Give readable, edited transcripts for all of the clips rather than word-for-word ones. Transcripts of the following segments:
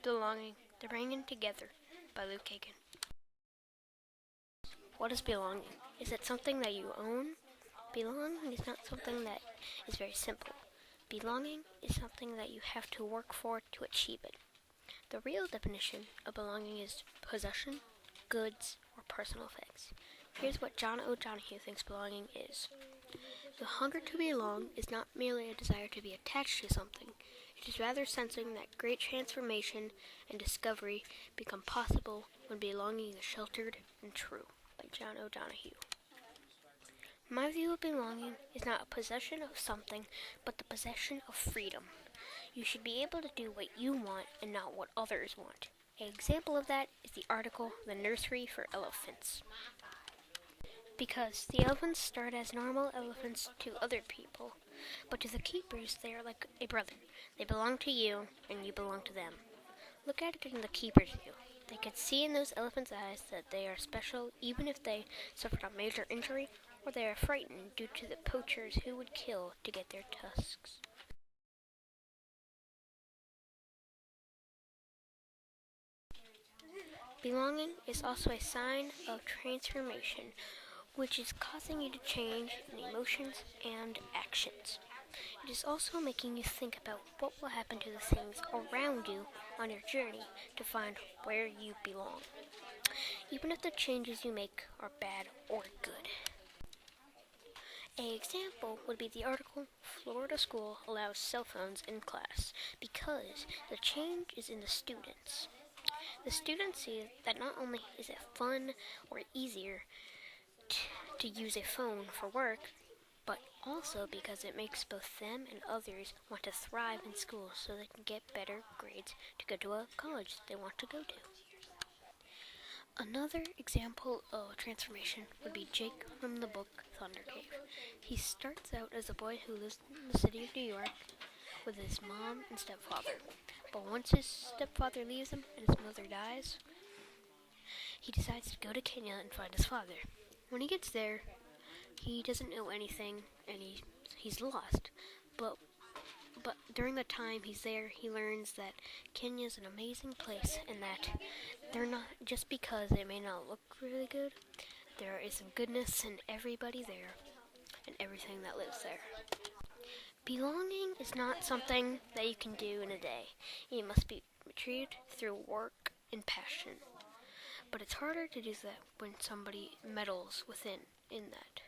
Belonging, The Bringing Together by Luke Kagan. What is belonging? Is it something that you own? Belonging is not something that is very simple. Belonging is something that you have to work for to achieve it. The real definition of belonging is possession, goods, or personal things. Here's what John O'Donohue thinks belonging is. The hunger to belong is not merely a desire to be attached to something. It is rather sensing that great transformation and discovery become possible when belonging is sheltered and true, by John O'Donohue. My view of belonging is not a possession of something, but the possession of freedom. You should be able to do what you want and not what others want. An example of that is the article, The Nursery for Elephants. Because the elephants start as normal elephants to other people, but to the keepers they are like a brother. They belong to you, and you belong to them. Look at it in the keeper's view. They can see in those elephants' eyes that they are special even if they suffered a major injury or they are frightened due to the poachers who would kill to get their tusks. Belonging is also a sign of transformation, which is causing you to change in emotions and actions. It is also making you think about what will happen to the things around you on your journey to find where you belong, even if the changes you make are bad or good. An example would be the article, Florida School Allows Cell Phones in Class, because the change is in the students. The students see that not only is it fun or easier to use a phone for work, but also because it makes both them and others want to thrive in school so they can get better grades to go to a college they want to go to. Another example of transformation would be Jake from the book Thunder Cave. He starts out as a boy who lives in the city of New York with his mom and stepfather. But once his stepfather leaves him and his mother dies, he decides to go to Kenya and find his father. When he gets there, he doesn't know anything and he's lost. But during the time he's there, he learns that Kenya is an amazing place and that they're not, just because it may not look really good, there is some goodness in everybody there and everything that lives there. Belonging is not something that you can do in a day. It must be achieved through work and passion. But it's harder to do that when somebody meddles in that.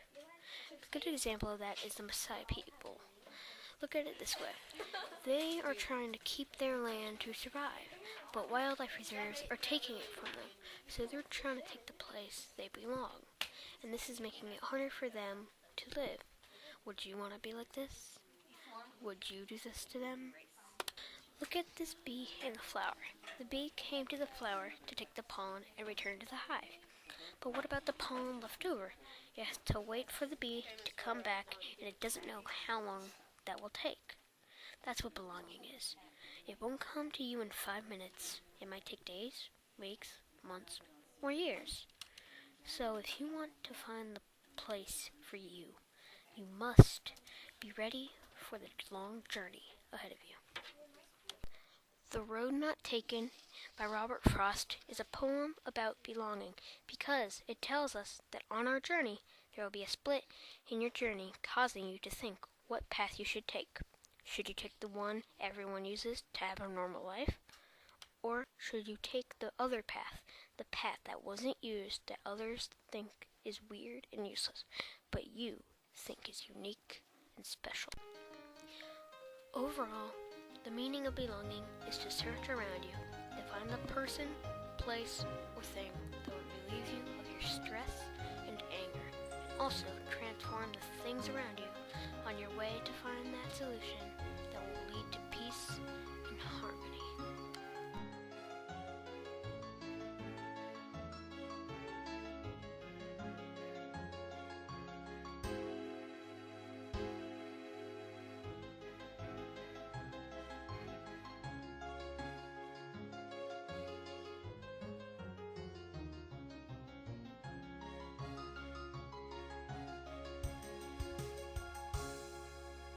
A good example of that is the Maasai people. Look at it this way. They are trying to keep their land to survive, but wildlife reserves are taking it from them, so they're trying to take the place they belong. And this is making it harder for them to live. Would you want to be like this? Would you do this to them? Look at this bee and the flower. The bee came to the flower to take the pollen and return to the hive. But what about the pollen left over? It has to wait for the bee to come back, and it doesn't know how long that will take. That's what belonging is. It won't come to you in 5 minutes. It might take days, weeks, months, or years. So if you want to find the place for you, you must be ready for the long journey ahead of you. The Road Not Taken by Robert Frost is a poem about belonging because it tells us that on our journey there will be a split in your journey causing you to think what path you should take. Should you take the one everyone uses to have a normal life? Or should you take the other path, the path that wasn't used that others think is weird and useless, but you think is unique and special? Overall, the meaning of belonging is to search around you to find the person, place, or thing that will relieve you of your stress and anger, and also transform the things around you on your way to find that solution